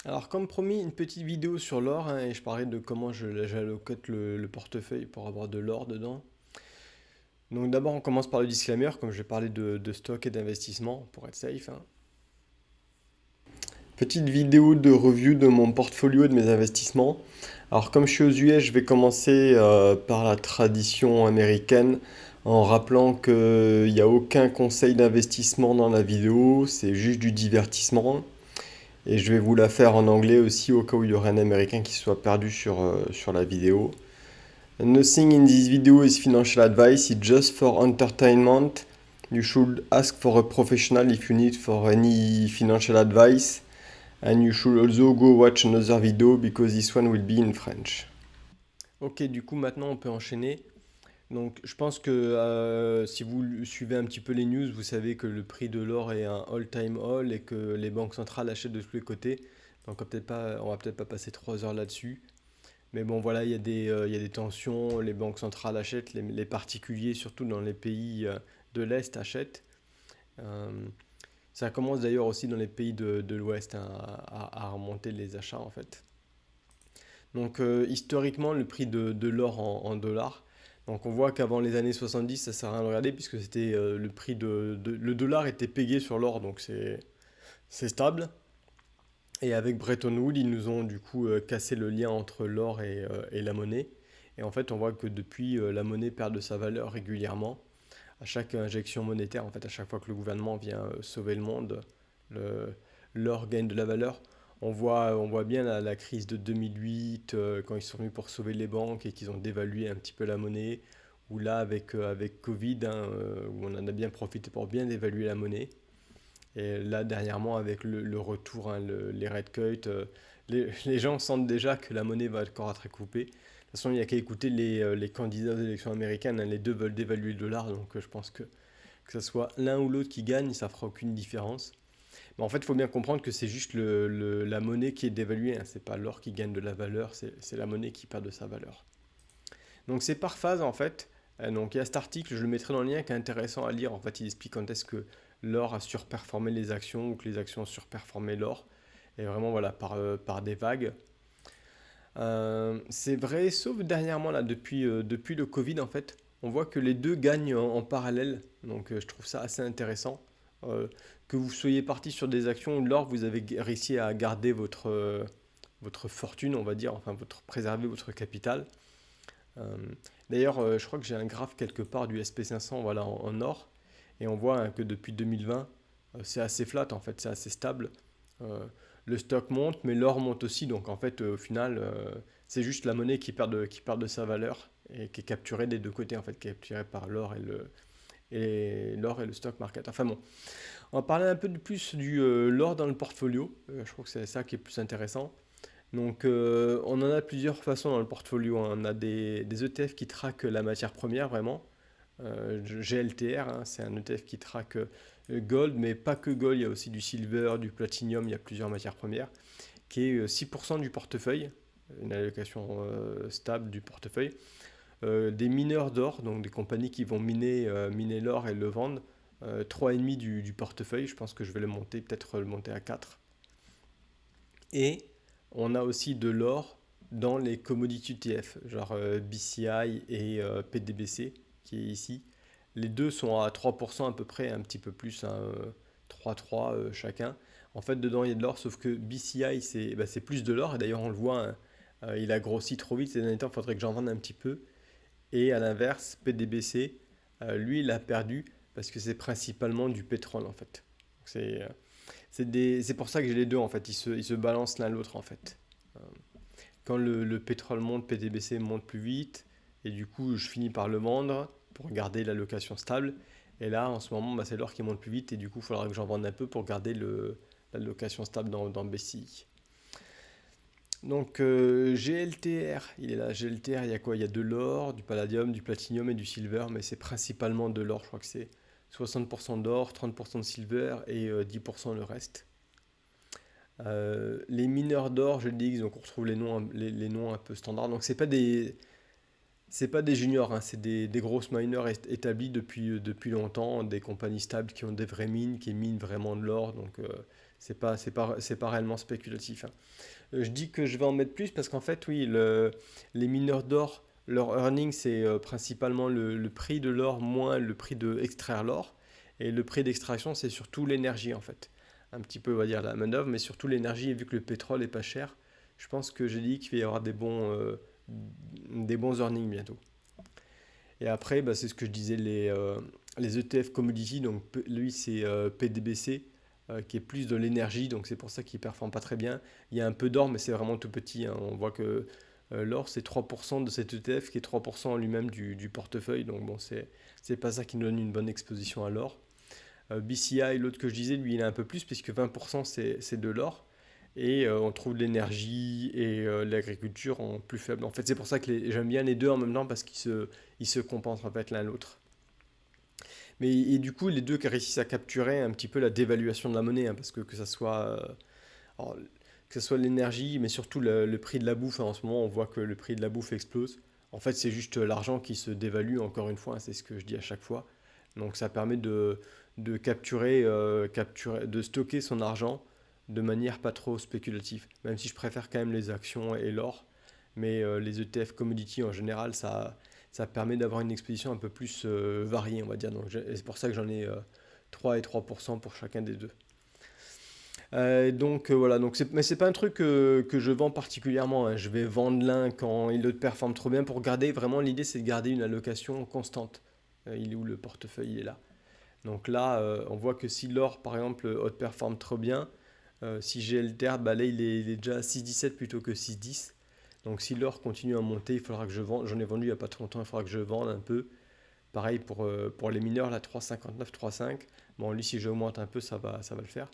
Alors, comme promis, une petite vidéo sur l'or, hein, et je parlais de comment j'allocote le portefeuille pour avoir de l'or dedans. Donc d'abord, on commence par le disclaimer, comme je vais parler de stock et d'investissement pour être safe, hein. Petite vidéo de review de mon portfolio et de mes investissements. Alors comme je suis aux US, je vais commencer par la tradition américaine en rappelant qu'il n'y a aucun conseil d'investissement dans la vidéo, c'est juste du divertissement. Et je vais vous la faire en anglais aussi au cas où il y aurait un américain qui soit perdu sur la vidéo. Nothing in this video is financial advice, it's just for entertainment. You should ask for a professional if you need for any financial advice. And you should also go watch another video because this one will be in French. Ok, du coup maintenant on peut enchaîner. Donc je pense que si vous suivez un petit peu les news, vous savez que le prix de l'or est un all-time all et que les banques centrales achètent de tous les côtés. Donc on va peut-être pas passer 3 heures là-dessus. Mais bon voilà, il y a des tensions, les banques centrales achètent, les particuliers, surtout dans les pays de l'Est, achètent. Euh, Ça commence d'ailleurs aussi dans les pays de l'Ouest, hein, à remonter les achats en fait. Donc historiquement, le prix de l'or en dollars. Donc on voit qu'avant les années 70, ça sert à rien de regarder puisque c'était le prix le dollar était payé sur l'or, donc c'est stable. Et avec Bretton Woods, ils nous ont du coup cassé le lien entre l'or et la monnaie. Et en fait, on voit que depuis, la monnaie perd de sa valeur régulièrement. À chaque injection monétaire, en fait, à chaque fois que le gouvernement vient sauver le monde, le- l'or gagne de la valeur. On voit bien la crise de 2008, quand ils sont venus pour sauver les banques et qu'ils ont dévalué un petit peu la monnaie. Ou là, avec Covid, hein, où on en a bien profité pour bien dévaluer la monnaie. Et là, dernièrement, avec le retour, hein, les red cuts, les gens sentent déjà que la monnaie va encore être coupée. De toute façon, il n'y a qu'à écouter les candidats aux élections américaines, hein, les deux veulent dévaluer le dollar, donc je pense que ce soit l'un ou l'autre qui gagne, ça fera aucune différence. Mais en fait, il faut bien comprendre que c'est juste la monnaie qui est dévaluée, hein, c'est pas l'or qui gagne de la valeur, c'est la monnaie qui perd de sa valeur. Donc c'est par phase en fait. Donc il y a cet article, je le mettrai dans le lien, qui est intéressant à lire. En fait, il explique quand est-ce que l'or a surperformé les actions ou que les actions ont surperformé l'or. Et vraiment, voilà, par des vagues. C'est vrai, sauf dernièrement, là, depuis le Covid, en fait, on voit que les deux gagnent en parallèle. Donc je trouve ça assez intéressant. Euh, que vous soyez parti sur des actions où l'or, vous avez réussi à garder votre fortune, on va dire, enfin, préserver votre capital. Euh, D'ailleurs, je crois que j'ai un graphe quelque part du SP 500, voilà, en or, et on voit, hein, que depuis 2020, c'est assez flat en fait, c'est assez stable. Euh, le stock monte, mais l'or monte aussi, donc en fait, au final, c'est juste la monnaie qui perd de sa valeur et qui est capturée des deux côtés, en fait, capturée par l'or et le stock market. Enfin bon, on va parler un peu de plus du l'or dans le portfolio. Je trouve que c'est ça qui est plus intéressant. Donc, on en a plusieurs façons dans le portfolio, hein. On a des ETF qui traquent la matière première, vraiment. GLTR, hein, c'est un ETF qui traque gold, mais pas que gold, il y a aussi du silver, du platinum, il y a plusieurs matières premières, qui est 6% du portefeuille, une allocation stable du portefeuille. Des mineurs d'or, donc des compagnies qui vont miner l'or et le vendre, 3,5 du portefeuille, je pense que je vais le monter, peut-être le monter à 4. Et on a aussi de l'or dans les commodities ETF, genre BCI et PDBC, qui est ici. Les deux sont à 3% à peu près, un petit peu plus, hein, 3,3 chacun. En fait, dedans, il y a de l'or, sauf que BCI, c'est plus de l'or. Et d'ailleurs, on le voit, hein, il a grossi trop vite ces derniers temps, il faudrait que j'en vende un petit peu. Et à l'inverse, PDBC, lui, il a perdu parce que c'est principalement du pétrole, en fait. C'est c'est pour ça que j'ai les deux en fait, ils se balancent l'un l'autre en fait. Euh, Quand le pétrole monte, PTBC monte plus vite, et du coup je finis par le vendre pour garder la location stable. Et là en ce moment bah, c'est l'or qui monte plus vite, et du coup il faudra que j'en vende un peu pour garder la location stable dans BCI. Donc GLTR, il est là, GLTR, il y a quoi? Il y a de l'or, du palladium, du platinium et du silver, mais c'est principalement de l'or, je crois que c'est 60% d'or, 30% de silver et 10% le reste. Les mineurs d'or, je le dis, donc on retrouve les noms un peu standards. Donc c'est pas des juniors, hein, c'est des grosses miners établies depuis longtemps, des compagnies stables qui ont des vraies mines, qui minent vraiment de l'or. Donc C'est pas réellement spéculatif, hein. Je dis que je vais en mettre plus parce qu'en fait, oui, les mineurs d'or, leur earning, c'est principalement le prix de l'or moins le prix d'extraire l'or. Et le prix d'extraction, c'est surtout l'énergie, en fait. Un petit peu, on va dire, la main-d'œuvre, mais surtout l'énergie. Et vu que le pétrole est pas cher, je pense que j'ai dit qu'il va y avoir des bons earnings bientôt. Et après, bah, c'est ce que je disais, les ETF commodity, donc lui c'est PDBC, qui est plus de l'énergie, donc c'est pour ça qu'il ne performe pas très bien. Il y a un peu d'or, mais c'est vraiment tout petit, hein. On voit que l'or c'est 3% de cet ETF, qui est 3% en lui-même du portefeuille, donc bon, c'est pas ça qui nous donne une bonne exposition à l'or. BCI, l'autre que je disais, lui il a un peu plus, puisque 20% c'est de l'or. Et on trouve l'énergie et l'agriculture en plus faible. En fait, c'est pour ça que j'aime bien les deux en même temps parce ils se compensent en fait l'un l'autre. Mais et du coup, les deux qui réussissent à capturer un petit peu la dévaluation de la monnaie, hein, parce que ça soit alors, que ce soit l'énergie, mais surtout le prix de la bouffe, hein. En ce moment, on voit que le prix de la bouffe explose. En fait, c'est juste l'argent qui se dévalue, encore une fois, hein, c'est ce que je dis à chaque fois. Donc ça permet de capturer, de stocker son argent de manière pas trop spéculative. Même si je préfère quand même les actions et l'or. Mais les ETF commodity en général, ça permet d'avoir une exposition un peu plus variée, on va dire. Donc c'est pour ça que j'en ai 3 et 3% pour chacun des deux. Voilà, mais c'est pas un truc que je vends particulièrement, hein. Je vais vendre l'un quand l'autre performe trop bien pour garder, vraiment l'idée c'est de garder une allocation constante. Il est où le portefeuille, il est là. Donc là, on voit que si l'or par exemple performe trop bien, si j'ai LTR, bah là il est déjà à 6,17 plutôt que 6,10. Donc si l'or continue à monter, il faudra que je vende. J'en ai vendu il n'y a pas trop longtemps, il faudra que je vende un peu. Pareil pour les mineurs, là 3,59, 3,5. Bon, lui, si j'augmente un peu, ça va le faire.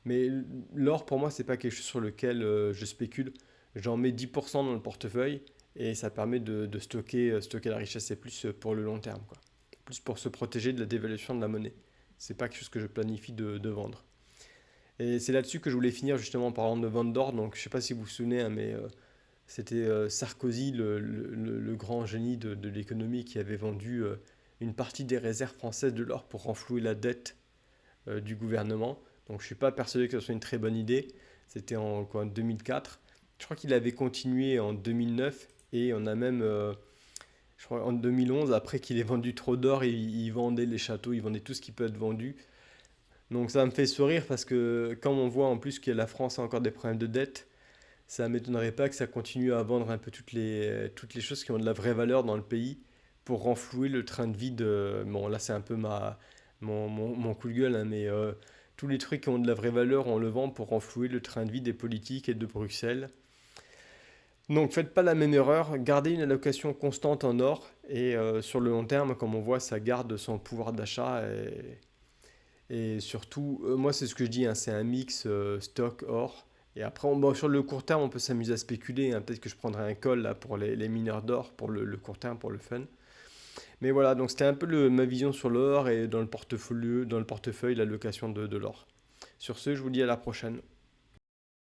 Mais l'or, pour moi, c'est pas quelque chose sur lequel je spécule. J'en mets 10% dans le portefeuille et ça permet de stocker la richesse. C'est plus pour le long terme, quoi. Plus pour se protéger de la dévaluation de la monnaie. C'est pas quelque chose que je planifie de vendre. Et c'est là-dessus que je voulais finir justement en parlant de vente d'or. Donc, je sais pas si vous vous souvenez, hein, mais c'était Sarkozy, le grand génie de l'économie, qui avait vendu une partie des réserves françaises de l'or pour renflouer la dette du gouvernement. Donc je ne suis pas persuadé que ce soit une très bonne idée. C'était en quoi, 2004. Je crois qu'il avait continué en 2009 et on a même, je crois en 2011, après qu'il ait vendu trop d'or, il vendait les châteaux, il vendait tout ce qui peut être vendu. Donc ça me fait sourire parce que quand on voit en plus que la France a encore des problèmes de dette, ça ne m'étonnerait pas que ça continue à vendre un peu toutes les choses qui ont de la vraie valeur dans le pays pour renflouer le train de vie de... Bon, là, c'est un peu mon coup de gueule, hein, mais tous les trucs qui ont de la vraie valeur, on le vend pour renflouer le train de vie des politiques et de Bruxelles. Donc, faites pas la même erreur, gardez une allocation constante en or et sur le long terme, comme on voit, ça garde son pouvoir d'achat et surtout, moi, c'est ce que je dis, hein, c'est un mix stock-or. Et après, bon, sur le court terme, on peut s'amuser à spéculer, hein. Peut-être que je prendrai un call là, pour les mineurs d'or, pour le court terme, pour le fun. Mais voilà, donc c'était un peu ma vision sur l'or et dans le portefeuille, l'allocation de l'or. Sur ce, je vous dis à la prochaine.